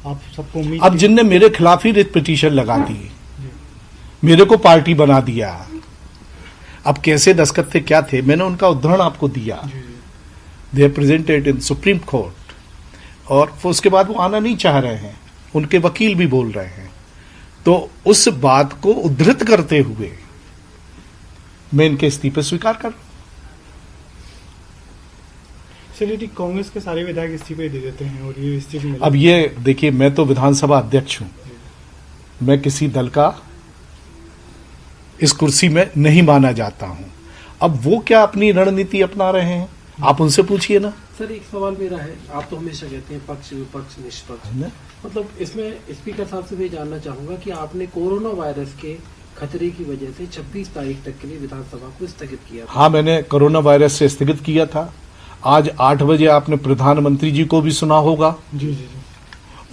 आप सबको उम्मीद। अब जिनने मेरे खिलाफ ही रिट पिटीशन लगा दी, मेरे को पार्टी बना दिया, अब कैसे दस्तखत थे क्या थे, मैंने उनका उदाहरण आपको दिया। दे प्रेजेंटेड इन सुप्रीम कोर्ट, और उसके बाद वो आना नहीं चाह रहे हैं, उनके वकील भी बोल रहे हैं। तो उस बात को उद्धृत करते हुए मैं इनके इस्तीफे स्वीकार कर। चलिए ठीक, कांग्रेस के सारे विधायक इस्तीफे दे देते हैं और ये इस्तीफे मिले। अब ये देखिए, मैं तो विधानसभा अध्यक्ष हूं, मैं किसी दल का इस कुर्सी में नहीं माना जाता हूं। अब वो क्या अपनी रणनीति अपना रहे हैं, आप उनसे पूछिए ना। सर एक सवाल मेरा है, आप तो हमेशा कहते हैं पक्ष विपक्ष निष्पक्ष, मतलब इसमें स्पीकर साहब से भी जानना चाहूंगा कि आपने कोरोना वायरस के खतरे की वजह से 26 तारीख तक के लिए विधानसभा को स्थगित किया था। हाँ, मैंने कोरोना वायरस से स्थगित किया था। आज 8 बजे आपने प्रधानमंत्री जी को भी सुना होगा, जी।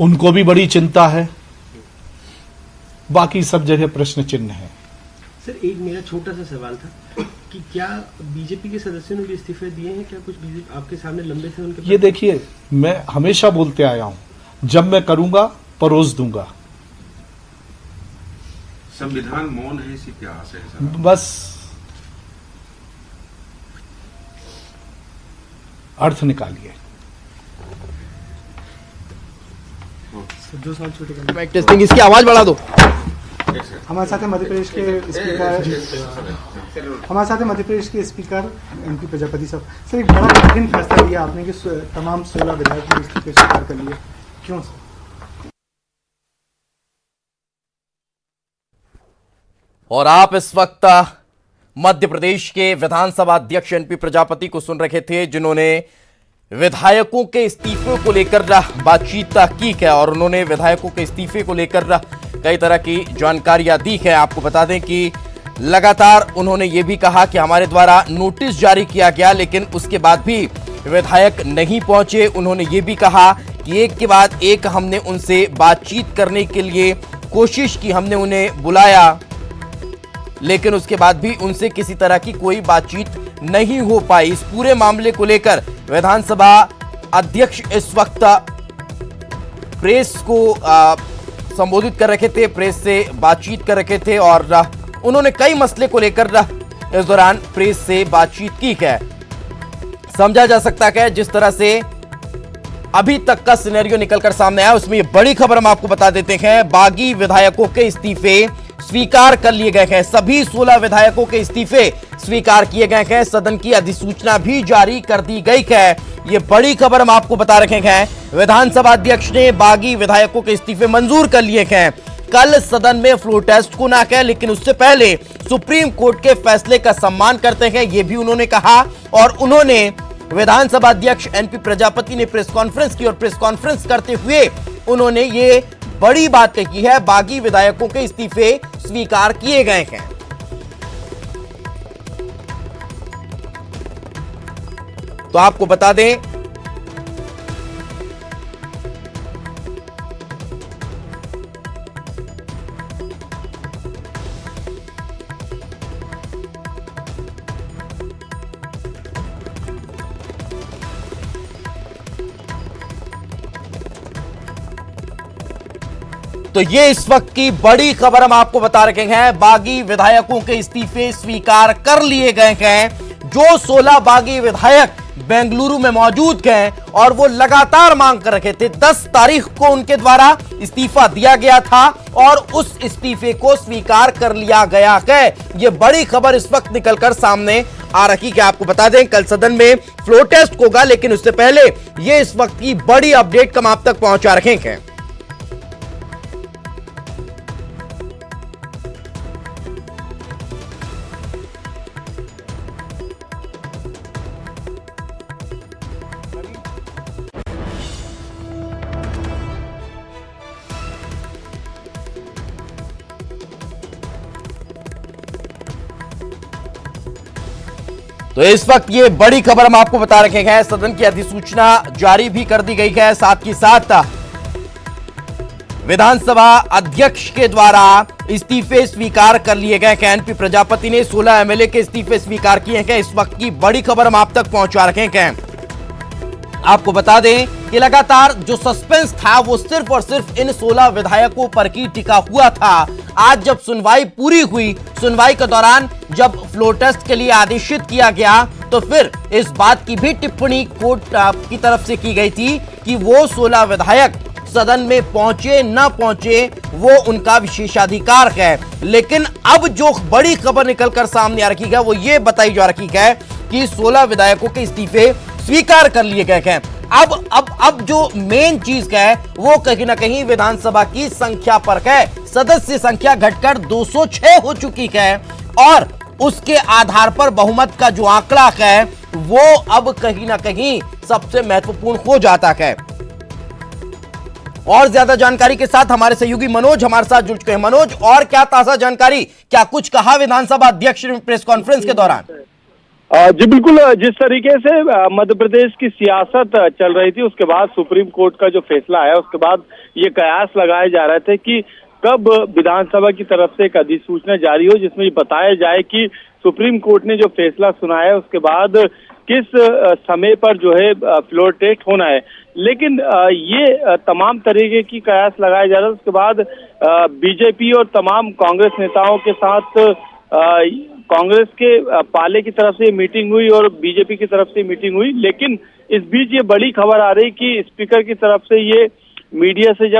उनको भी बड़ी चिंता है, बाकी सब जगह प्रश्न चिन्ह है। सर एक मेरा छोटा सा सवाल था कि क्या बीजेपी के सदस्यों ने भी इस्तीफे दिए हैं, क्या कुछ बीजेपी आपके सामने लंबे से उनके? ये देखिए, मैं हमेशा बोलते आया हूं, जब मैं करूंगा परोस दूंगा। संविधान मौन है, इसी इतिहास है सर। बस अर्थ निकालिए। 2 साल छूटे गए। माइक टेस्टिंग, इसकी आवाज बढ़ा दो। हमारे साथ है मध्य प्रदेश के स्पीकर एमपी प्रजापति साहब। सर एक बड़ा कठिन फैसला लिया आपने कि तमाम 16 विधायक के इस्तीफे स्वीकार कर लिए, क्यों सर? और आप इस वक्त मध्य प्रदेश के विधानसभा अध्यक्ष एनपी प्रजापति को सुन रहे थे, जिन्होंने विधायकों के इस्तीफे को लेकर बातचीत की है और उन्होंने विधायकों के इस्तीफे को लेकर कई तरह की जानकारियां दी है। आपको बता दें कि लगातार उन्होंने ये भी कहा कि हमारे द्वारा नोटिस जारी किया गया, लेकिन उसके बाद भी विधायक नहीं पहुंचे। उन्होंने ये भी कहा कि एक के बाद एक हमने उनसे बातचीत करने के लिए कोशिश की, हमने उन्हें बुलाया, लेकिन उसके बाद भी उनसे किसी तरह की कोई बातचीत नहीं हो पाई। इस पूरे मामले को लेकर विधानसभा अध्यक्ष इस वक्त प्रेस को संबोधित कर रहे थे, प्रेस से बातचीत कर रहे थे और उन्होंने कई मसले को लेकर इस दौरान प्रेस से बातचीत की है। समझा जा सकता है जिस तरह से अभी तक का सिनेरियो निकलकर सामने आया, उसमें ये बड़ी खबर हम आपको बता देते हैं। बागी विधायकों के इस्तीफे स्वीकार कर लिए गए हैं। सभी 16 विधायकों के इस्तीफे स्वीकार किए गए हैं। सदन की अधिसूचना भी जारी कर दी गई है। ये बड़ी खबर हम आपको बता रहे हैं। विधानसभा अध्यक्ष ने बागी विधायकों के इस्तीफे मंजूर कर लिए हैं। कल सदन में फ्लोर टेस्ट को ना कहे, लेकिन उससे पहले सुप्रीम कोर्ट के फैसले का सम्मान करते हैं, ये भी उन्होंने कहा। और उन्होंने विधानसभा अध्यक्ष एनपी प्रजापति ने प्रेस कॉन्फ्रेंस की और प्रेस कॉन्फ्रेंस करते हुए उन्होंने ये बड़ी बात कही है, बागी विधायकों के इस्तीफे स्वीकार किए गए हैं। तो आपको बता दें तो ये इस वक्त की बड़ी खबर हम आपको बता रहे हैं। बागी विधायकों के इस्तीफे स्वीकार कर लिए गए हैं। जो 16 बागी विधायक बेंगलुरु में मौजूद हैं और वो लगातार मांग कर रखे थे, 10 तारीख को उनके द्वारा इस्तीफा दिया गया था और उस इस्तीफे को स्वीकार कर लिया गया है। ये बड़ी खबर इस वक्त निकलकर सामने आ रही है। आपको बता दें कल सदन में फ्लोर टेस्ट होगा, लेकिन उससे पहले ये इस वक्त की बड़ी अपडेट हम आप तक पहुंचा रहे हैं। तो इस वक्त ये बड़ी खबर हम आपको बता रहे हैं। सदन की अधिसूचना जारी भी कर दी गई है। साथ ही साथ विधानसभा अध्यक्ष के द्वारा इस्तीफे स्वीकार कर लिए गए हैं। एनपी प्रजापति ने 16 एमएलए के इस्तीफे स्वीकार किए हैं। इस वक्त की बड़ी खबर हम आप तक पहुंचा रहे हैं। आपको बता दें कि लगातार जो सस्पेंस था वो सिर्फ और सिर्फ इन 16 विधायकों पर ही टिका हुआ था। आज जब सुनवाई पूरी हुई, सुनवाई के दौरान जब फ्लोर टेस्ट के लिए आदेशित किया गया तो फिर इस बात की भी टिप्पणी कोर्ट की तरफ से की गई थी कि वो 16 विधायक सदन में पहुंचे न पहुंचे वो उनका विशेषाधिकार है। लेकिन अब जो बड़ी खबर निकलकर सामने आ रखी है वो ये बताई जा रही है कि 16 विधायकों के इस्तीफे स्वीकार कर लिए गए हैं। अब जो मेन चीज है वो कहीं ना कहीं विधानसभा की संख्या पर है। सदस्य संख्या घटकर 206 हो चुकी है और उसके आधार पर बहुमत का जो आंकड़ा है वो अब कहीं ना कहीं सबसे महत्वपूर्ण हो जाता है। और ज्यादा जानकारी के साथ हमारे सहयोगी मनोज हमारे साथ जुड़ चुके हैं। मनोज, और क्या ताजा जानकारी, क्या कुछ कहा विधानसभा अध्यक्ष ने प्रेस कॉन्फ्रेंस के दौरान? जी बिल्कुल, जिस तरीके से मध्य प्रदेश की सियासत चल रही थी उसके बाद सुप्रीम कोर्ट का जो फैसला है उसके बाद ये कयास लगाए जा रहे थे कि कब विधानसभा की तरफ से एक अधिसूचना जारी हो जिसमें ये बताया जाए कि सुप्रीम कोर्ट ने जो फैसला सुनाया है उसके बाद किस समय पर जो है फ्लोर टेस्ट होना है। लेकिन ये तमाम तरीके की कयास लगाए जा रहे हैं। उसके बाद बीजेपी और तमाम कांग्रेस नेताओं के साथ कांग्रेस के पाले की तरफ से मीटिंग हुई और बीजेपी की तरफ से मीटिंग हुई। लेकिन इस बीच ये बड़ी खबर आ रही कि स्पीकर की तरफ से ये मीडिया से जब